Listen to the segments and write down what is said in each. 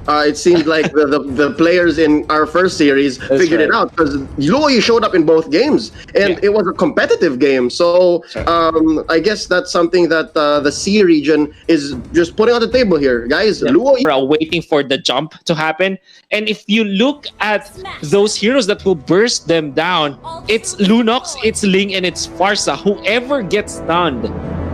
It seemed like the players in our first series figured it out, because Luoy showed up in both games, and it was a competitive game. So I guess that's something that the C region is just putting on the table here, guys. Luoy are waiting for the jump to happen, and if you look at those heroes that will burst them down, it's Lunox, it's Ling, and it's Farsa. Whoever gets stunned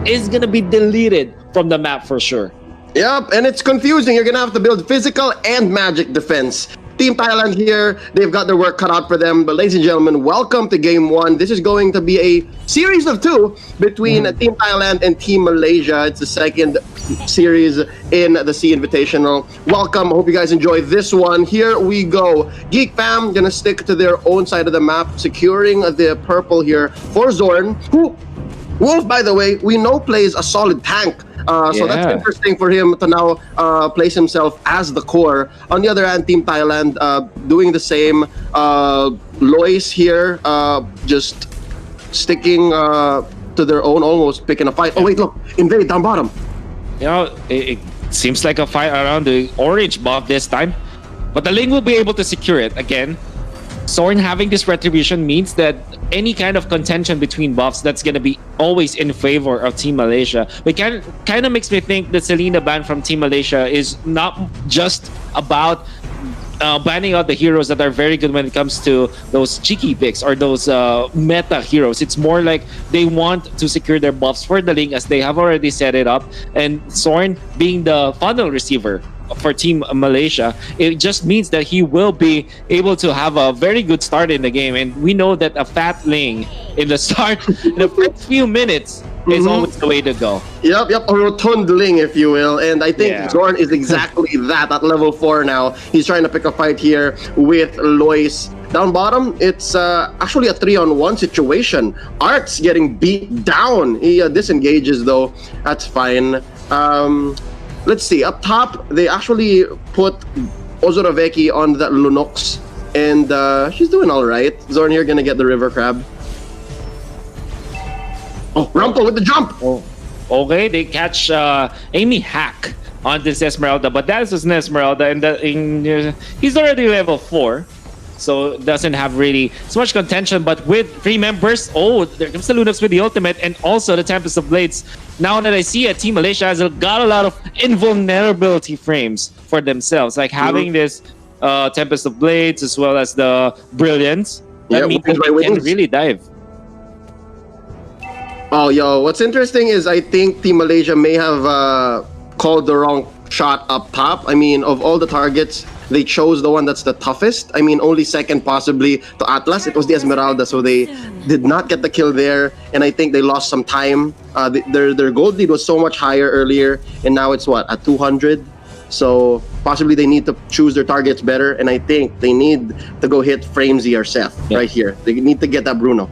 is gonna be deleted from the map for sure. Yep, and it's confusing. You're gonna have to build physical and magic defense. Team Thailand here, they've got their work cut out for them. But ladies and gentlemen, welcome to Game 1. This is going to be a series of 2 between Team Thailand and Team Malaysia. It's the second series in the Sea-Invitational. Welcome, hope you guys enjoy this one. Here we go. Geek fam gonna stick to their own side of the map, securing the purple here for XORN, who, Wolf, by the way, we know plays a solid tank. So that's interesting for him to now place himself as the core. On the other hand, Team Thailand doing the same. LOYS here, just sticking to their own, almost picking a fight. Oh wait, look, invade down bottom. You know, it seems like a fight around the orange buff this time, but the Ling will be able to secure it again. XORN having this retribution means that any kind of contention between buffs, that's going to be always in favor of Team Malaysia. But kind of makes me think that Selena ban from Team Malaysia is not just about banning out the heroes that are very good when it comes to those cheeky picks or those meta heroes. It's more like they want to secure their buffs for the Ling, as they have already set it up. And XORN being the funnel receiver for Team Malaysia, it just means that he will be able to have a very good start in the game. And we know that a fat Ling in the start, in the first few minutes, is always the way to go. Yep, a rotund Ling, if you will. And I think XORN is exactly that at level 4 now. He's trying to pick a fight here with LOYS. Down bottom, it's actually a 3-on-1 situation. ARTZ getting beat down. He disengages though. That's fine. Let's see, up top, they actually put OZORAVEKI on the Lunox, and she's doing all right. XORN here gonna get the river crab. Oh, Rumpel with the jump! Oh, okay, they catch Amy Hack on this Esmeralda, but that is an Esmeralda, and he's already level 4. So doesn't have really so much contention, but with 3 members, oh, there comes the Lunox with the ultimate, and also the Tempest of Blades. Now that I see it, Team Malaysia has got a lot of invulnerability frames for themselves, like having this Tempest of Blades as well as the Brilliance. That means they can really dive. Oh, yo, what's interesting is I think Team Malaysia may have called the wrong shot up top. I mean, of all the targets, they chose the one that's the toughest. I mean, only second possibly to Atlas. It was the Esmeralda, so they did not get the kill there. And I think they lost some time. Their gold lead was so much higher earlier, and now it's what, at 200? So possibly they need to choose their targets better. And I think they need to go hit FRAMEZY or SETH right here. They need to get that Bruno.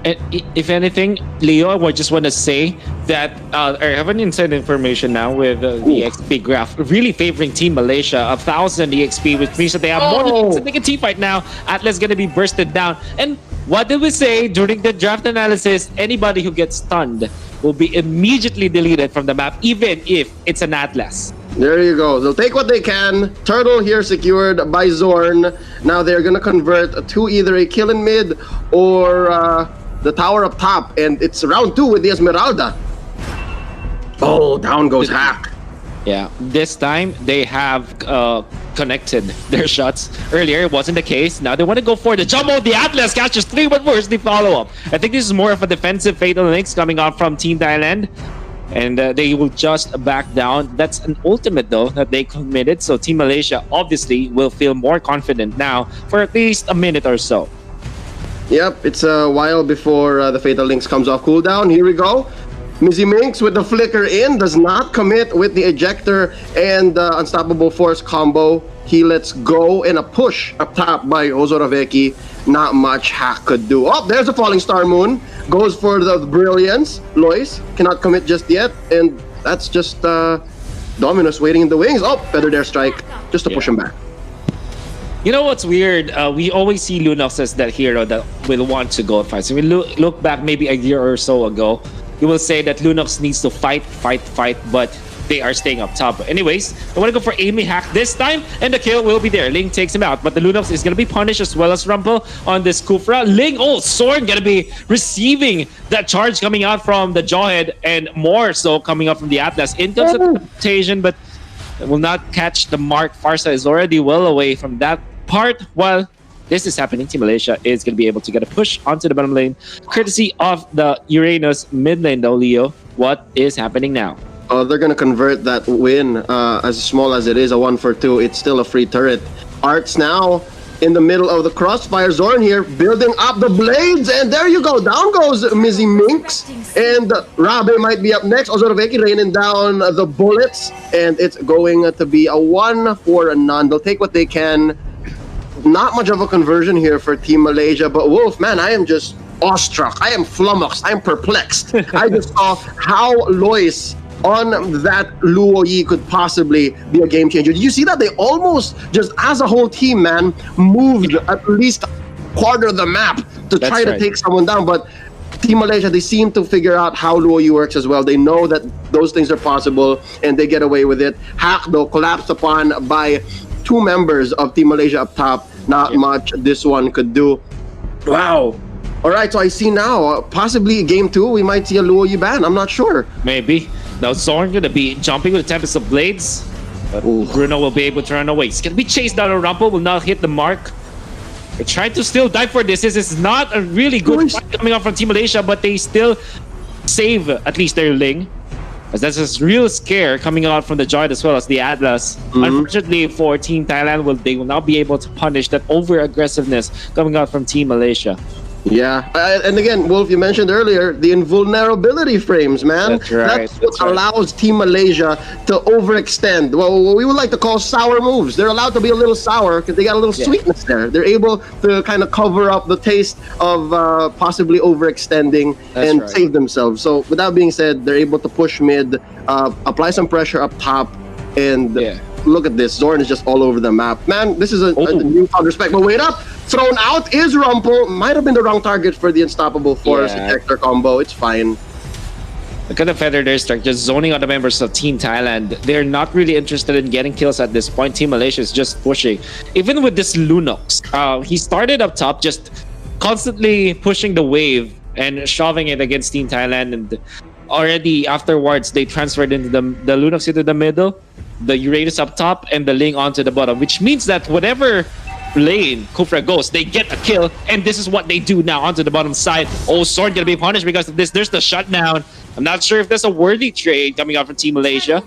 And if anything, Leo, I just want to say that I have an inside information now with the XP graph really favoring Team Malaysia, 1,000 EXP, which means that they have more than a team fight now. Atlas going to be bursted down. And what did we say during the draft analysis? Anybody who gets stunned will be immediately deleted from the map, even if it's an Atlas. There you go. They'll take what they can. Turtle here secured by XORN. Now they're going to convert to either a kill in mid or the tower up top, and it's round 2 with the Esmeralda. Oh, down goes Hack. Yeah, this time they have connected their shots. Earlier it wasn't the case. Now they want to go for the jumbo. The Atlas catches 3, but where's the follow-up? I think this is more of a defensive Fatal Links coming on from Team Thailand, and they will just back down. That's an ultimate though that they committed, so Team Malaysia obviously will feel more confident now for at least a minute or so. Yep, it's a while before the Fatal Links comes off cooldown. Here we go. MYZMINK with the flicker in, does not commit with the ejector and unstoppable force combo. He lets go, and a push up top by OZORAVEKI. Not much Hack could do. Oh, there's a falling star moon. Goes for the Brilliance. LOYS cannot commit just yet, and that's just Dominus waiting in the wings. Oh, better dare strike just to push him back. You know what's weird? We always see Lunox as that hero that will want to go fight. So we look back maybe a year or so ago, you will say that Lunox needs to fight, but they are staying up top. But anyways, I want to go for Amy Hack this time, and the kill will be there. Ling takes him out, but the Lunox is going to be punished as well as Rumpel on this Kufra. Ling, Zorn going to be receiving that charge coming out from the Jawhead, and more so coming up from the Atlas. In terms of temptation, but will not catch the mark. Farsa is already well away from that part. While this is happening, Team Malaysia is going to be able to get a push onto the bottom lane, courtesy of the Uranus mid lane though, Leo. What is happening now? They're going to convert that win, as small as it is, a 1-for-2. It's still a free turret. ARTZ now in the middle of the crossfire. Zorn here building up the blades, and there you go. Down goes MYZMINK, and RABE might be up next. OZORAVEKI raining down the bullets, and it's going to be a 1-for-none. They'll take what they can. Not much of a conversion here for Team Malaysia, but Wolf, man, I am just awestruck. I am flummoxed. I am perplexed. I just saw how LOYS on that Luo Yi could possibly be a game changer. Did you see that? They almost, just as a whole team, man, moved at least quarter of the map to try to take someone down. But Team Malaysia, they seem to figure out how Luo Yi works as well. They know that those things are possible, and they get away with it. Hack, though, collapsed upon by 2 members of Team Malaysia up top. Not much this one could do. Wow. All right, so I see now, possibly game 2, we might see a Luo Yi ban. I'm not sure. Maybe. Now Zorn going to be jumping with the Tempest of Blades. But Bruno will be able to run away. He's going to be chased down. Rumpel will not hit the mark. They're trying to still die for this. This is not a really good fight coming out from Team Malaysia, but they still save at least their Ling. As that's a real scare coming out from the Joy as well as the Atlas. Unfortunately for Team Thailand, they will not be able to punish that over-aggressiveness coming out from Team Malaysia. Yeah, and again, Wolf, you mentioned earlier the invulnerability frames, man. That's right. That's what allows Team Malaysia to overextend. Well, what we would like to call sour moves. They're allowed to be a little sour because they got a little sweetness there. They're able to kind of cover up the taste of possibly overextending and save themselves. So with that being said, they're able to push mid, apply some pressure up top, and look at this. Zorn is just all over the map. Man, this is a newfound respect. But wait up! Thrown out is Rumpel. Might have been the wrong target for the Unstoppable Force Hector combo. It's fine. Look at the Feather there, start just zoning out the members of Team Thailand. They're not really interested in getting kills at this point. Team Malaysia is just pushing. Even with this Lunox, he started up top, just constantly pushing the wave and shoving it against Team Thailand. And already afterwards, they transferred into the Lunox into the middle, the Uranus up top, and the Ling onto the bottom, which means that whatever lane Kufra goes, they get a kill, and this is what they do now onto the bottom side. Zorn gonna be punished because of this. There's the shutdown. I'm not sure if there's a worthy trade coming out from Team Malaysia.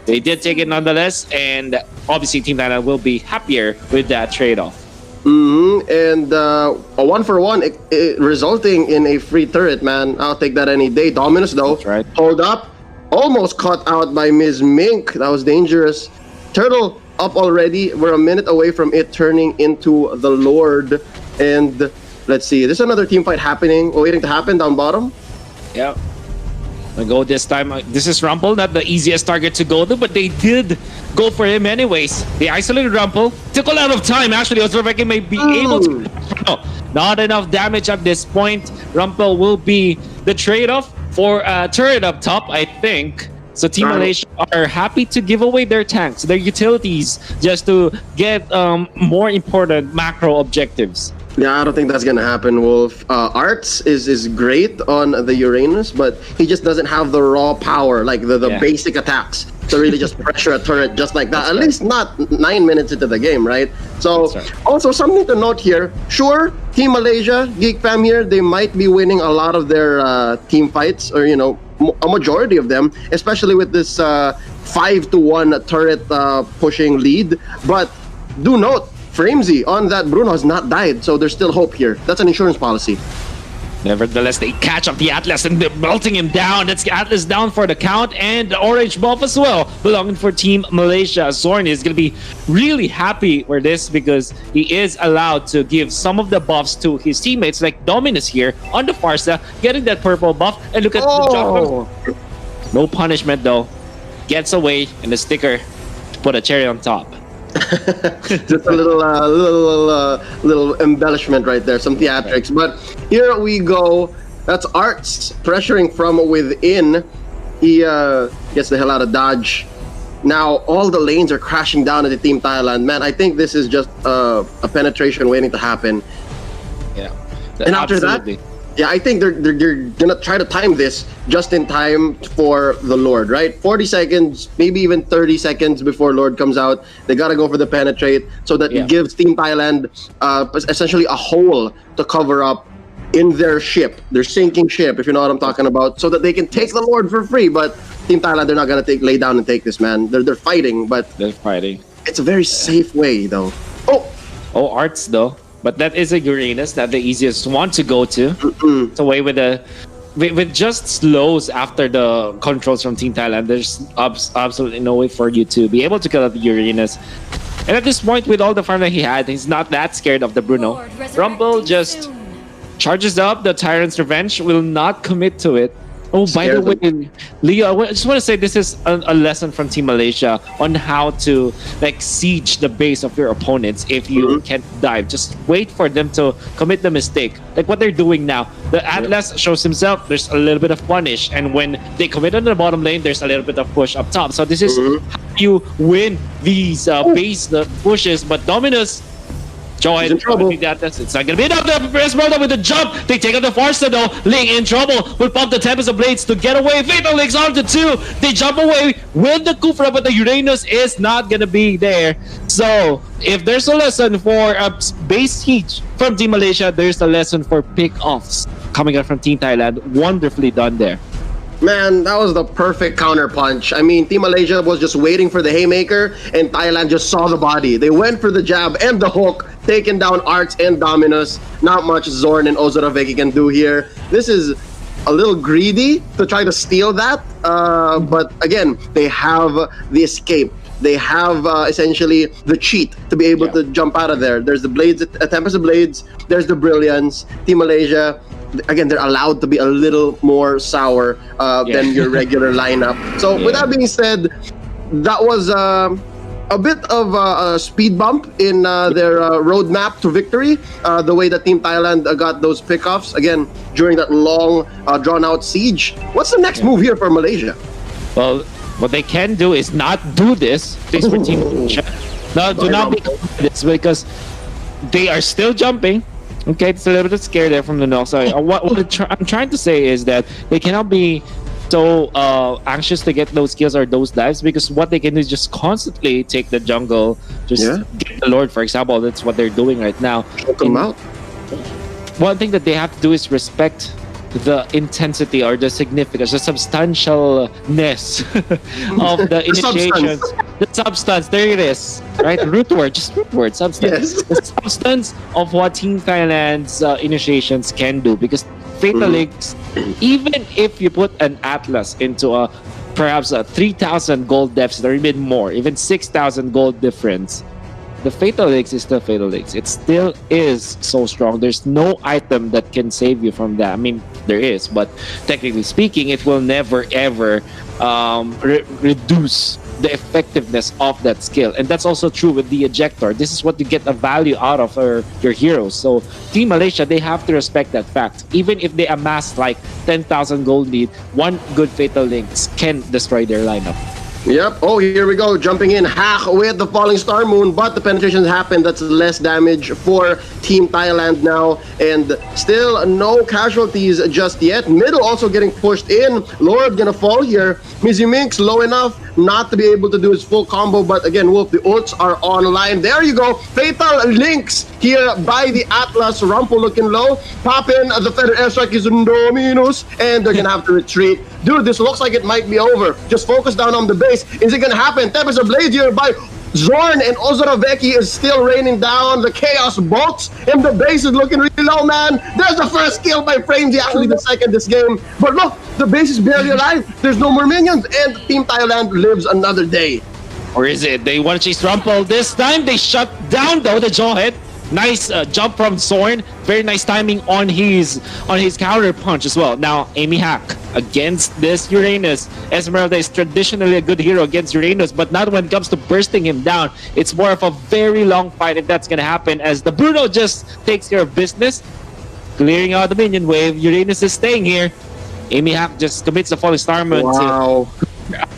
They did take it nonetheless, and obviously Team Thailand will be happier with that trade-off. And a 1-for-1 resulting in a free turret, man. I'll take that any day. Dominus, though, hold up. Almost caught out by MYZMINK. That was dangerous. Turtle up already. We're a minute away from it turning into the Lord. And let's see. There's another team fight happening, waiting to happen down bottom. Yeah. I go this time. This is Rumpel, not the easiest target to go to, but they did go for him anyways. They isolated Rumpel. Took a lot of time. Actually, OZORAVEKI may be able to. No, not enough damage at this point. Rumpel will be the trade-off for a turret up top, I think. So Team Malaysia are happy to give away their tanks, their utilities, just to get more important macro objectives. Yeah, I don't think that's gonna happen, Wolf. ARTZ is great on the Uranus, but he just doesn't have the raw power, like the basic attacks, to really just pressure a turret just like that. At least not 9 minutes into the game, right? So also something to note here. Sure, Team Malaysia, Geek fam here, they might be winning a lot of their team fights, or a majority of them, especially with this 5-1 turret pushing lead. But do note, FRAMEZY on that Bruno has not died, so there's still hope here. That's an insurance policy. Nevertheless, they catch up the Atlas and they're melting him down. That's Atlas down for the count, and the orange buff as well, belonging for Team Malaysia. Zorn is going to be really happy for this because he is allowed to give some of the buffs to his teammates, like Dominus here on the Farsa, getting that purple buff. And look at the jump. No punishment though. Gets away, and the sticker to put a cherry on top. Just a little embellishment right there, some theatrics. But here we go. That's ARTZ pressuring from within. He gets the hell out of dodge. Now all the lanes are crashing down at the Team Thailand. Man, I think this is just a penetration waiting to happen. Yeah. And after Absolutely. that, yeah, I think they're gonna try to time this just in time for the Lord, right? 40 seconds, maybe even 30 seconds before Lord comes out. They gotta go for the penetrate so that it gives Team Thailand essentially a hole to cover up in their ship, their sinking ship, if you know what I'm talking about, so that they can take the Lord for free. But Team Thailand, they're not gonna lay down and take this, man. They're fighting, but They're fighting. it's a very safe way, though. Oh, ARTZ though. But that is a Uranus that the easiest one to go to. It's away with just slows after the controls from Team Thailand. There's absolutely no way for you to be able to kill out the Uranus. And at this point, with all the farm that he had, he's not that scared of the Bruno. Rumpel just charges up. The Tyrant's Revenge will not commit to it. Oh, by the way, Leo, I just want to say this is a lesson from Team Malaysia on how to like siege the base of your opponents if you can't dive. Just wait for them to commit the mistake. Like what they're doing now. The Atlas shows himself, there's a little bit of punish. And when they commit on the bottom lane, there's a little bit of push up top. So this is how you win these base pushes. But Dominus, Joe, he's in trouble. It's not gonna be enough. The Esmeralda with the jump. They take out the Forster though. Ling in trouble. Will pump the Tempest of Blades to get away. Fatal Links onto 2. They jump away with the Kufra, but the Uranus is not gonna be there. So if there's a lesson for a base siege from Team Malaysia, there's a lesson for pick-offs coming out from Team Thailand. Wonderfully done there. Man, that was the perfect counter punch. I mean, Team Malaysia was just waiting for the haymaker, and Thailand just saw the body. They went for the jab and the hook, taking down ARTZ and Dominus. Not much XORN and OZORAVEKI can do here. This is a little greedy to try to steal that, but again, they have the escape. They have essentially the cheat to be able to jump out of there. There's the Blades, Tempest of Blades. There's the Brilliance. Team Malaysia, again, they're allowed to be a little more sour than your regular lineup. So with that being said, that was a bit of a speed bump in their roadmap to victory. The way that Team Thailand got those pickoffs, again, during that long, drawn-out siege. What's the next move here for Malaysia? Well, what they can do is not do this. This for Team Malaysia. No, do not be this because they are still jumping. Okay, it's a little bit scary there from the north side. What I'm trying to say is that they cannot be so anxious to get those kills or those dives because what they can do is just constantly take the jungle, just get the Lord, for example. That's what they're doing right now. Choke them out. One thing that they have to do is respect the intensity or the significance, the substantialness of the initiations. The substance, there it is, right? Root word, just root word, substance. Yes. The substance of what Team Thailand's initiations can do, because Fatal Links, even if you put an Atlas into a perhaps a 3,000 gold deficit or even more, even 6,000 gold difference, the Fatal Links is still Fatal Links. It still is so strong. There's no item that can save you from that. I mean, there is, but technically speaking, it will never ever reduce the effectiveness of that skill. And that's also true with the ejector. This is what you get a value out of your heroes. So Team Malaysia, they have to respect that fact. Even if they amass like 10,000 gold lead, one good Fatal Links can destroy their lineup. Yep. Oh, here we go. Jumping in hack with the Falling Star Moon, but the penetrations happen. That's less damage for Team Thailand now. And still no casualties just yet. Middle also getting pushed in. Lord gonna fall here. MYZMINK's low enough not to be able to do his full combo. But again, Wolf, the ults are online. There you go. Fatal Links here by the Atlas. Rumpel looking low. Pop in. The Feather Airstrike is Dominus. And they're gonna have to retreat. Dude, this looks like it might be over. Just focus down on the base. Is it gonna happen? Tempest of Blades here by XORN, and OZORAVEKI is still raining down the Chaos Bolts, and the base is looking really low, man. There's the first kill by FRAMEZY, actually the second this game. But look, the base is barely alive. There's no more minions, and Team Thailand lives another day. Or is it they want to chase Rumpel? This time they shut down though the Jawhead. Nice jump from XORN. Very nice timing on his counter punch as well. Now Amy Hack against this Uranus. Esmeralda is traditionally a good hero against Uranus, but not when it comes to bursting him down. It's more of a very long fight if that's gonna happen, as the Bruno just takes care of business, clearing out the minion wave. Uranus is staying here. Amy Hack just commits the Falling Star Moon. Wow.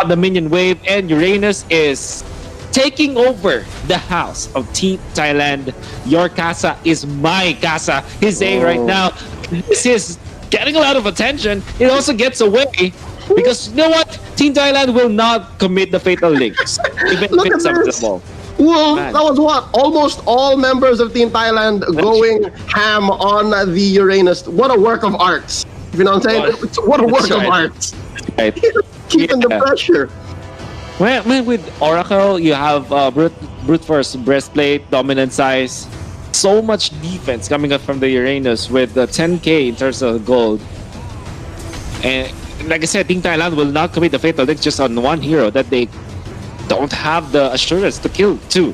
out the minion wave, and Uranus is taking over the house of Team Thailand. Your casa is my casa. He's saying right now, this is getting a lot of attention. It also gets away because you know what? Team Thailand will not commit the fatal links. Even Look if at it's this. acceptable. Well, Man. that was what? Almost all members of Team Thailand going ham on the Uranus. What a work of art. You know what I'm saying? What a work That's of right. art. Right. Keeping the Yeah. pressure. When with Oracle, you have brute force breastplate, dominant size, so much defense coming up from the Uranus with the 10k in terms of gold. And like I said, Team Thailand will not commit the fatal link just on one hero that they don't have the assurance to kill too.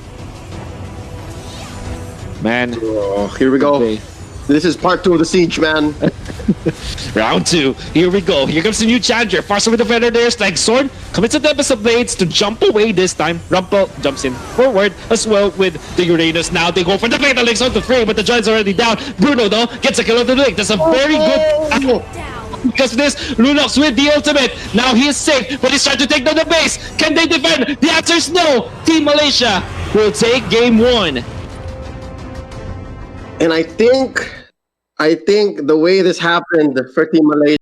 Man, Oh, here we go. okay. This is part 2 of the siege, man. Round 2. Here we go. Here comes the new challenger. Faster with the Predators like XORN. Commits a Tempest of Blades to jump away this time. Rumpel jumps in forward as well with the Uranus. Now they go for the Fatal Links onto Frey, but the Giant's already down. Bruno though gets a kill on the link. That's a very good... Because of this, Lunox with the ultimate. Now he is safe, but he's trying to take down the base. Can they defend? The answer is no. Team Malaysia will take game 1. And I think the way this happened for Team Malaysia